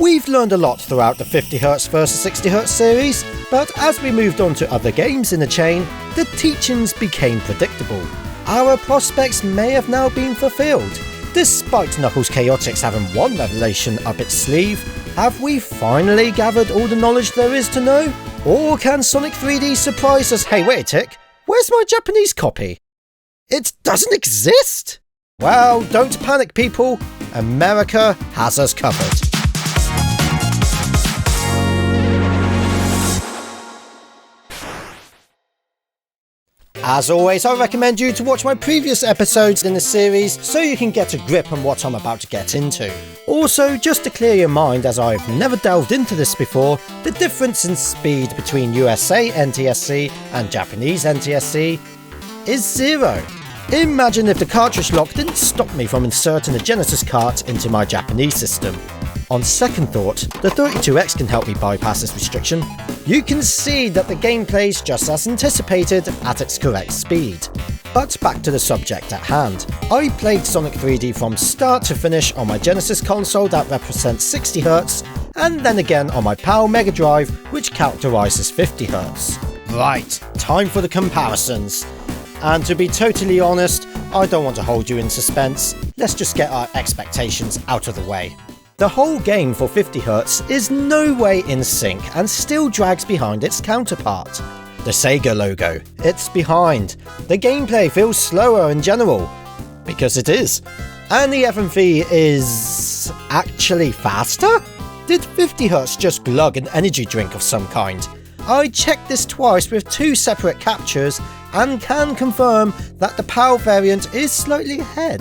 We've learned a lot throughout the 50Hz vs 60Hz series, but as we moved on to other games in the chain, the teachings became predictable. Our prospects may have now been fulfilled. Despite Knuckles Chaotix having one revelation up its sleeve, have we finally gathered all the knowledge there is to know? Or can Sonic 3D surprise us? Hey, wait a tick, where's my Japanese copy? It doesn't exist? Well, don't panic, people. America has us covered. As always, I recommend you to watch my previous episodes in the series so you can get a grip on what I'm about to get into. Also, just to clear your mind, as I've never delved into this before, the difference in speed between USA NTSC and Japanese NTSC is 0. Imagine if the cartridge lock didn't stop me from inserting a Genesis cart into my Japanese system. On second thought, the 32X can help me bypass this restriction. You can see that the gameplay's just as anticipated at its correct speed. But back to the subject at hand. I played Sonic 3D from start to finish on my Genesis console that represents 60Hz, and then again on my PAL Mega Drive which characterises 50Hz. Right, time for the comparisons. And to be totally honest, I don't want to hold you in suspense, let's just get our expectations out of the way. The whole game for 50Hz is no way in sync and still drags behind its counterpart. The Sega logo, it's behind. The gameplay feels slower in general, because it is. And the FMV is actually faster? Did 50Hz just glug an energy drink of some kind? I checked this twice with 2 separate captures and can confirm that the PAL variant is slightly ahead.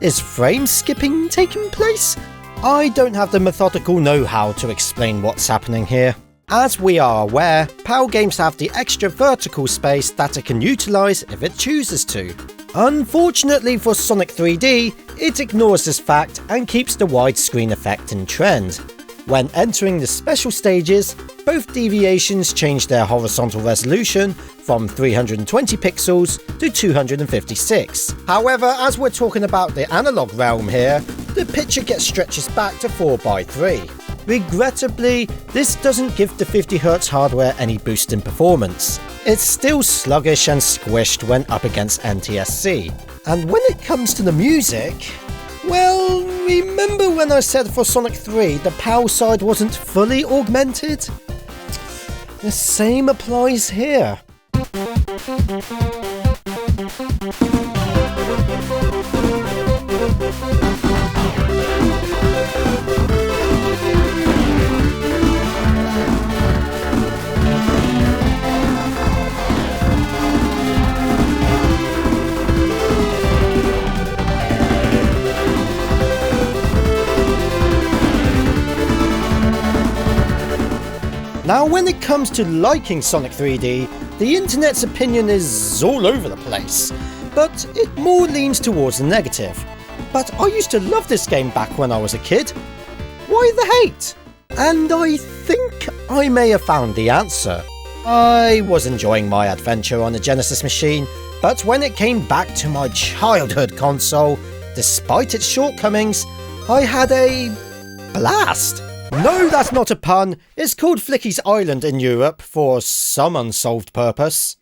Is frame skipping taking place? I don't have the methodical know-how to explain what's happening here. As we are aware, PAL games have the extra vertical space that it can utilise if it chooses to. Unfortunately for Sonic 3D, it ignores this fact and keeps the widescreen effect in trend. When entering the special stages, both deviations change their horizontal resolution from 320 pixels to 256. However, as we're talking about the analog realm here, the picture gets stretches back to 4:3. Regrettably, this doesn't give the 50Hz hardware any boost in performance. It's still sluggish and squished when up against NTSC. And when it comes to the music, well, remember when I said for Sonic 3 the PAL side wasn't fully augmented? The same applies here. Now, when it comes to liking Sonic 3D, the internet's opinion is all over the place, but it more leans towards the negative. But I used to love this game back when I was a kid. Why the hate? And I think I may have found the answer. I was enjoying my adventure on the Genesis machine, but when it came back to my childhood console, despite its shortcomings, I had a blast. No, that's not a pun. It's called Flicky's Island in Europe for some unsolved purpose.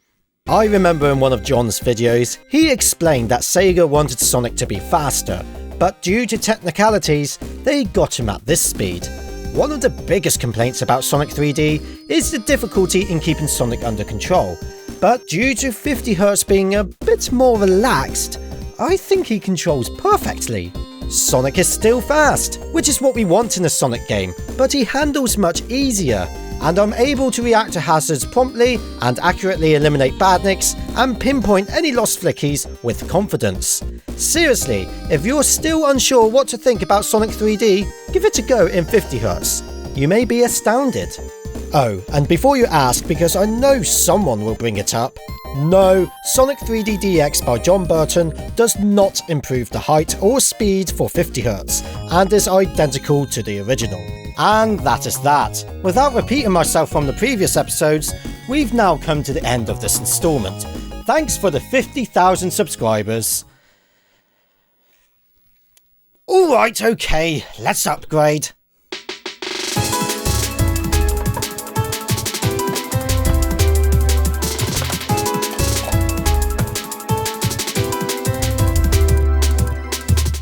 I remember in one of John's videos, he explained that Sega wanted Sonic to be faster, but due to technicalities, they got him at this speed. One of the biggest complaints about Sonic 3D is the difficulty in keeping Sonic under control, but due to 50Hz being a bit more relaxed, I think he controls perfectly. Sonic is still fast, which is what we want in a Sonic game, but he handles much easier, and I'm able to react to hazards promptly and accurately eliminate badniks and pinpoint any lost flickies with confidence. Seriously, if you're still unsure what to think about Sonic 3D, give it a go in 50Hz. You may be astounded. Oh, and before you ask, because I know someone will bring it up, no, Sonic 3D DX by John Burton does not improve the height or speed for 50Hz, and is identical to the original. And that is that. Without repeating myself from the previous episodes, we've now come to the end of this installment. Thanks for the 50,000 subscribers. Alright, okay, let's upgrade.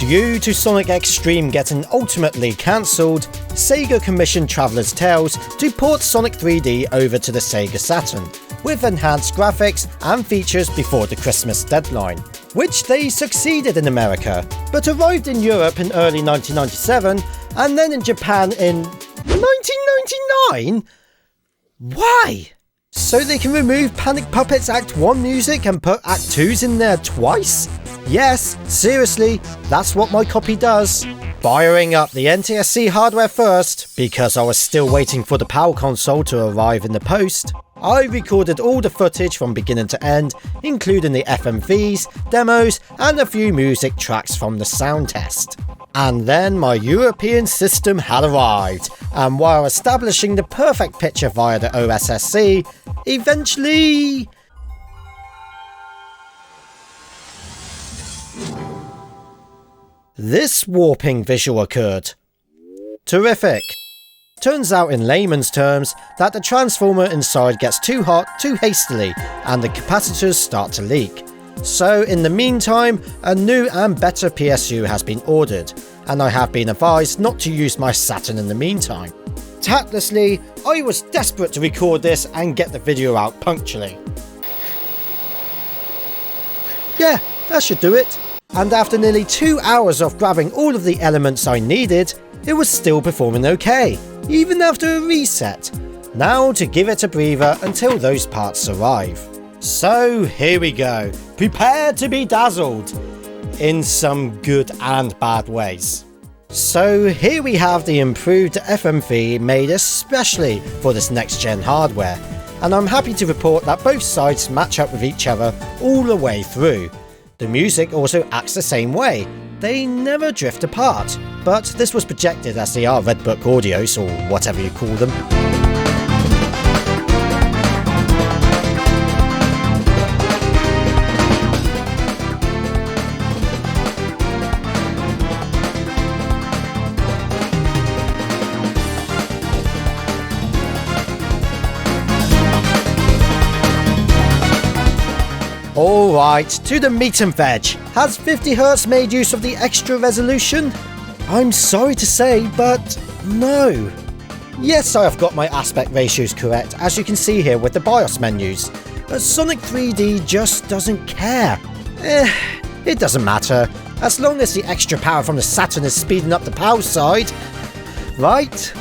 Due to Sonic X-treme getting ultimately cancelled, Sega commissioned Traveller's Tales to port Sonic 3D over to the Sega Saturn, with enhanced graphics and features before the Christmas deadline, which they succeeded in America, but arrived in Europe in early 1997 and then in Japan in 1999? Why? So they can remove Panic Puppets Act 1 music and put Act 2's in there twice? Yes, seriously, that's what my copy does. Firing up the NTSC hardware first, because I was still waiting for the PAL console to arrive in the post. I recorded all the footage from beginning to end, including the FMVs, demos, and a few music tracks from the sound test. And then my European system had arrived, and while establishing the perfect picture via the OSSC, eventually... this warping visual occurred. Terrific. Turns out in layman's terms that the transformer inside gets too hot too hastily and the capacitors start to leak. So in the meantime, a new and better PSU has been ordered, and I have been advised not to use my Saturn in the meantime. Tactlessly, I was desperate to record this and get the video out punctually. Yeah, that should do it. And after nearly 2 hours of grabbing all of the elements I needed, it was still performing okay, even after a reset. Now to give it a breather until those parts arrive. So here we go, prepare to be dazzled, in some good and bad ways. So here we have the improved FMV made especially for this next gen hardware, and I'm happy to report that both sides match up with each other all the way through. The music also acts the same way, they never drift apart, but this was projected as they are Redbook audios or whatever you call them. Alright, to the meat and veg. Has 50Hz made use of the extra resolution? I'm sorry to say, but no. Yes, I have got my aspect ratios correct, as you can see here with the BIOS menus, but Sonic 3D just doesn't care. It doesn't matter, as long as the extra power from the Saturn is speeding up the PAL side. Right?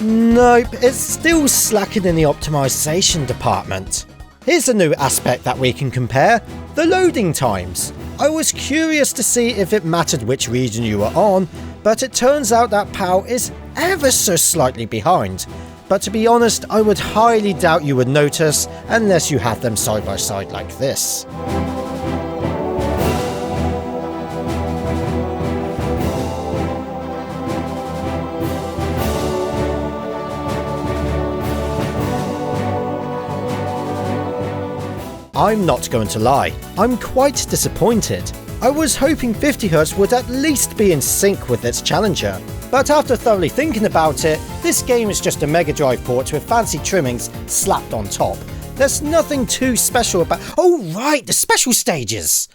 Nope, it's still slacking in the optimization department. Here's a new aspect that we can compare, the loading times. I was curious to see if it mattered which region you were on, but it turns out that PAL is ever so slightly behind. But to be honest, I would highly doubt you would notice unless you had them side by side like this. I'm not going to lie, I'm quite disappointed. I was hoping 50Hz would at least be in sync with its challenger. But after thoroughly thinking about it, this game is just a Mega Drive port with fancy trimmings slapped on top. There's nothing too special about— oh right, the special stages!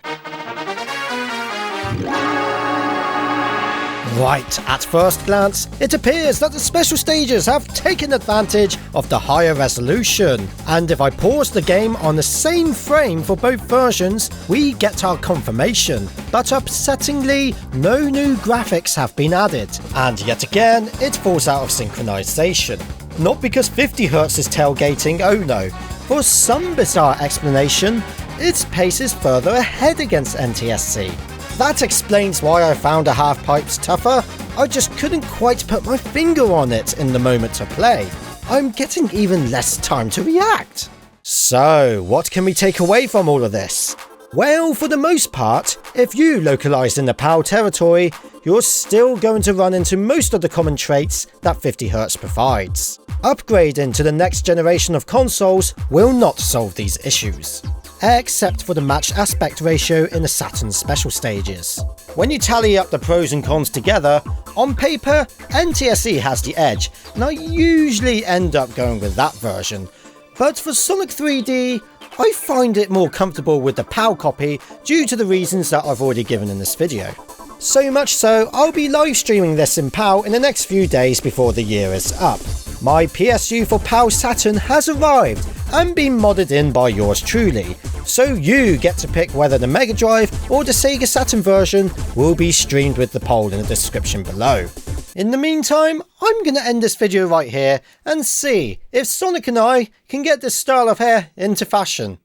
Right, at first glance, it appears that the special stages have taken advantage of the higher resolution. And if I pause the game on the same frame for both versions, we get our confirmation. But upsettingly, no new graphics have been added. And yet again, it falls out of synchronization. Not because 50Hz is tailgating, oh no. For some bizarre explanation, its pace is further ahead against NTSC. That explains why I found the half-pipes tougher, I just couldn't quite put my finger on it in the moment to play. I'm getting even less time to react. So, what can we take away from all of this? Well, for the most part, if you localised in the PAL territory, you're still going to run into most of the common traits that 50Hz provides. Upgrading to the next generation of consoles will not solve these issues, except for the matched aspect ratio in the Saturn special stages. When you tally up the pros and cons together, on paper, NTSC has the edge, and I usually end up going with that version. But for Sonic 3D, I find it more comfortable with the PAL copy due to the reasons that I've already given in this video. So much so, I'll be live streaming this in PAL in the next few days before the year is up. My PSU for PAL Saturn has arrived and been modded in by yours truly, so you get to pick whether the Mega Drive or the Sega Saturn version will be streamed with the poll in the description below. In the meantime, I'm going to end this video right here and see if Sonic and I can get this style of hair into fashion.